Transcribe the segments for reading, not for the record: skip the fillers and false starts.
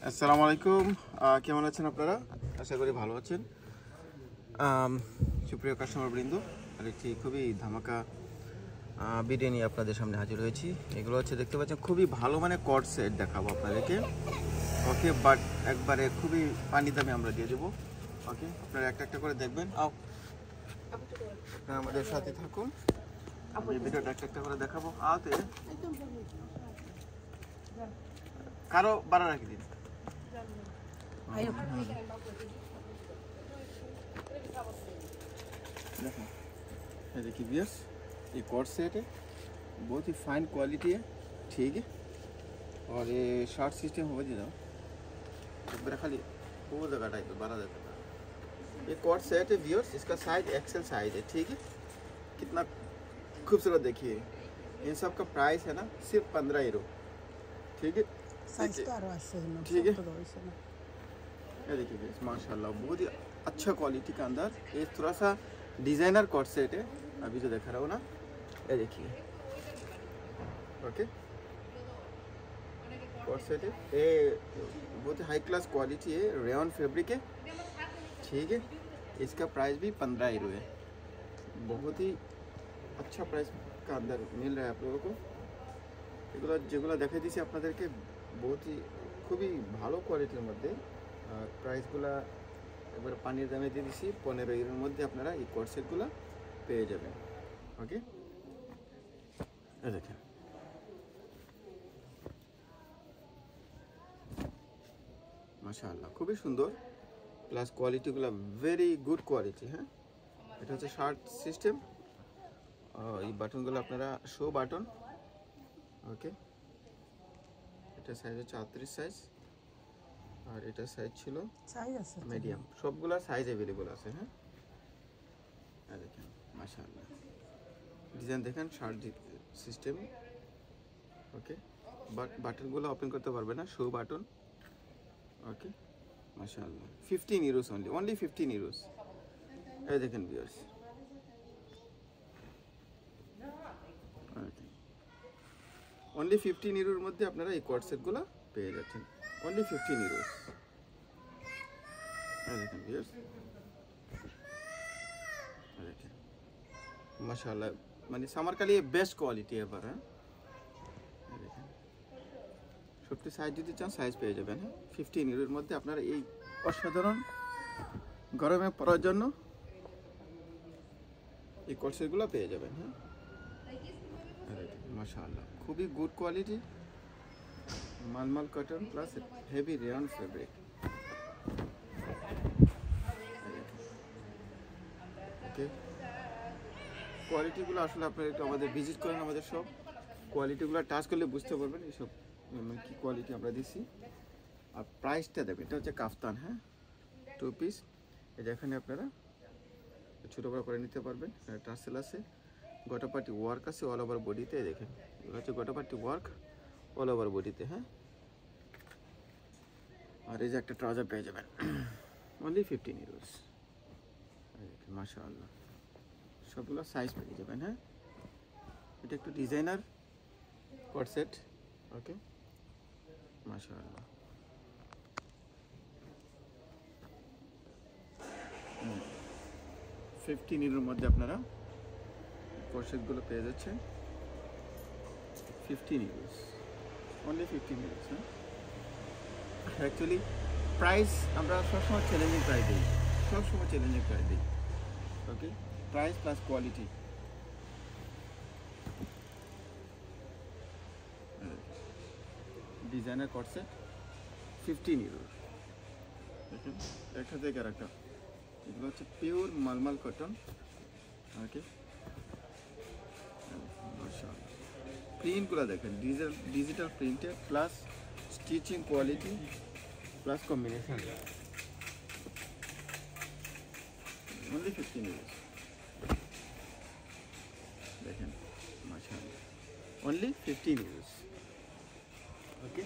আসসালামু আলাইকুম। কেমন আছেন আপনারা? আশা করি ভালো আছেন। সুপ্রিয় কাস্টমার বৃন্দ, আরেকটি খুবই ধামাকা ভিডিও নিয়ে আপনাদের সামনে হাজির হয়েছি। এগুলো হচ্ছে দেখতে পাচ্ছেন খুবই ভালো মানে কট সেট দেখাবো আপনাদেরকে। ওকে, বাট একবারে খুবই পানি দামে আমরা দিয়ে দেবো। ওকে, আপনারা একটা একটা করে দেখবেন। আপনারা আমাদের সাথে থাকুন, আমি ভিডিওটা একটা একটা করে দেখাবো। আতে কারো বাড়া রাখি দিন। देखिए व्यूअर्स, ये कॉर्ड सेट है, बहुत ही फाइन क्वालिटी है, ठीक है। और ये शॉर्ट सिस्टम हो जाए मेरा खाली वो जगह टाइप है 12 देता है। ये कॉर्ड सेट है व्यूअर्स, इसका साइज एक्सेल साइज है, ठीक है। कितना खूबसूरत देखिए। इन सब का प्राइस है ना सिर्फ 15 यूरो, ठीक है। ठीक है, ये देखिए व्यूअर्स, माशाल्लाह बहुत ही अच्छा क्वालिटी का अंदर ये थोड़ा सा डिजाइनर कॉर्ड सेट है, अभी जो दिखा रहा हूँ ना, ये देखिए। ओके, कॉर्ड सेट है, ये बहुत ही हाई क्लास क्वालिटी है, रेयन फैब्रिक है, ठीक है। इसका प्राइस भी 15 यूरो है, बहुत ही अच्छा प्राइस का अंदर मिल रहा है आप लोगों को। এগুলো যেগুলো দেখাই দিয়েছি আপনাদেরকে বহুত খুবই ভালো কোয়ালিটির মধ্যে, আর প্রাইসগুলো একবার পানির দামে দিয়ে দিচ্ছি 15 ইউরোর মধ্যে আপনারা এই কট সেটগুলো পেয়ে যাবেন। ওকে, দেখেন মাশাআল্লাহ খুবই সুন্দর, প্লাস কোয়ালিটিগুলো ভেরি গুড কোয়ালিটি। হ্যাঁ, এটা হচ্ছে শার্ট সিস্টেম। এই বাটনগুলো আপনারা শো বাটন। ওকে, এটা সাইজ হচ্ছে 38 সাইজ, আর এটা সাইজ ছিল মিডিয়াম। সবগুলা সাইজ অ্যাভেলেবল আছে। হ্যাঁ, দেখেন মাশাআল্লাহ ডিজাইন দেখেন, শার্ট সিস্টেম। ওকে, বাট বাটনগুলো ওপেন করতে পারবে না, শো বাটন। ওকে, মাশাআল্লাহ 15 ইউরোস অনলি 15 ইউরোস। এই দেখেন ভিউয়ার্স, অনলি 15 ইউরোর মধ্যে আপনারা এই কট সেটগুলো পেয়ে যাচ্ছেন, অনলি 15 ইউরোস। দেখেন ভিউয়ার্স, দেখেন মাশাআল্লাহ, মানে সামার কালে বেস্ট কোয়ালিটি এবার। হ্যাঁ, দেখেন সবটি সাইজ যদি চান সাইজ পেয়ে যাবেন। হ্যাঁ, 15 ইউরোর মধ্যে আপনারা এই অসাধারণ গরমে পরার জন্য এই কট সেটগুলো পেয়ে যাবেন। হ্যাঁ, মাশাআল্লাহ খুবই গুড কোয়ালিটি, মালমাল cotton plus heavy rayon fabric. Okay, কোয়ালিটিগুলো আসলে আপনারা একটু আমাদের ভিজিট করেন, আমাদের সব কোয়ালিটিগুলো টাচ করলে বুঝতে পারবেন এইসব কী কোয়ালিটি আমরা দিচ্ছি। আর প্রাইসটা দেবেন, এটা হচ্ছে কাফতান। হ্যাঁ, 2 পিস, এটা এখানে আপনারা ছোটো বড়ো করে নিতে পারবেন। টার্সেল আছে, গোটাপাটি ওয়ার্ক আছে অল ওভার বডিতে। দেখেন এগুলো হচ্ছে গোটাপাটি ওয়ার্ক অল ওভার বডিতে। হ্যাঁ, আর এই যে একটা ট্রাউজার পেয়ে যাবেন, অনলি 15 ইউরোস। দেখেন মাশাআল্লাহ সবগুলো সাইজ পেয়ে যাবেন। হ্যাঁ, এটা একটু ডিজাইনার কট সেট। ওকে, মাশাআল্লাহ 15 ইউরোর মধ্যে আপনারা কট সেটগুলো পেয়ে যাচ্ছেন, 15 ইউরোস, অনলি 15 ইউরোস। হ্যাঁ, অ্যাকচুয়ালি প্রাইস আমরা সবসময় চ্যালেঞ্জিং প্রাইস দিই, সবসময় চ্যালেঞ্জিং প্রাইস দিই। ওকে, প্রাইস প্লাস কোয়ালিটি। ডিজাইনার কট সেট 15 ইউরো। দেখেন একটা থেকে আর একটা, এগুলো হচ্ছে পিওর মালমাল কটন। ওকে, প্রিন্টগুলো দেখেন digital printed plus stitching quality plus combination, only 15 euros. দেখেন মাশাআল্লাহ অনলি 15 ইউরোস। ওকে,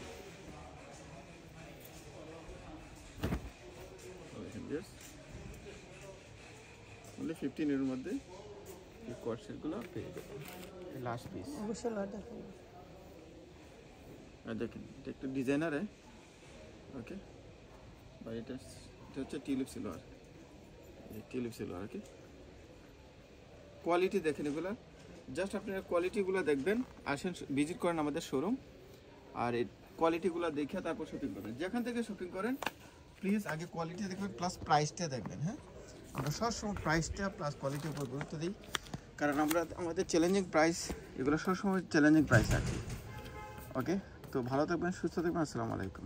অনলি 15 এর মধ্যে এই কট সেটগুলো পেয়ে যাবেন। লাস্ট পিস অবশ্যই দেখেন, এটা একটু ডিজাইনার है, ওকে, বা এটা হচ্ছে টিউলিপ সিলভার, টিউলিপ সিলভার। ওকে, কোয়ালিটি দেখেন এগুলো, জাস্ট আপনারা কোয়ালিটিগুলো দেখবেন, আসেন ভিজিট করেন আমাদের শোরুম, আর এই কোয়ালিটিগুলো দেখে তারপর শপিং করবেন। যেখান থেকে শপিং করেন প্লিজ আগে কোয়ালিটি দেখবেন প্লাস প্রাইসটা দেখবেন। হ্যাঁ, আমরা সবসময় প্রাইসটা প্লাস কোয়ালিটির উপর গুরুত্ব দিই, কারণ আমরা আমাদের চ্যালেঞ্জিং প্রাইস, এগুলো সবসময় চ্যালেঞ্জিং প্রাইস আছে। ওকে, তো ভালো থাকবেন, সুস্থ থাকবেন, আসসালামু আলাইকুম।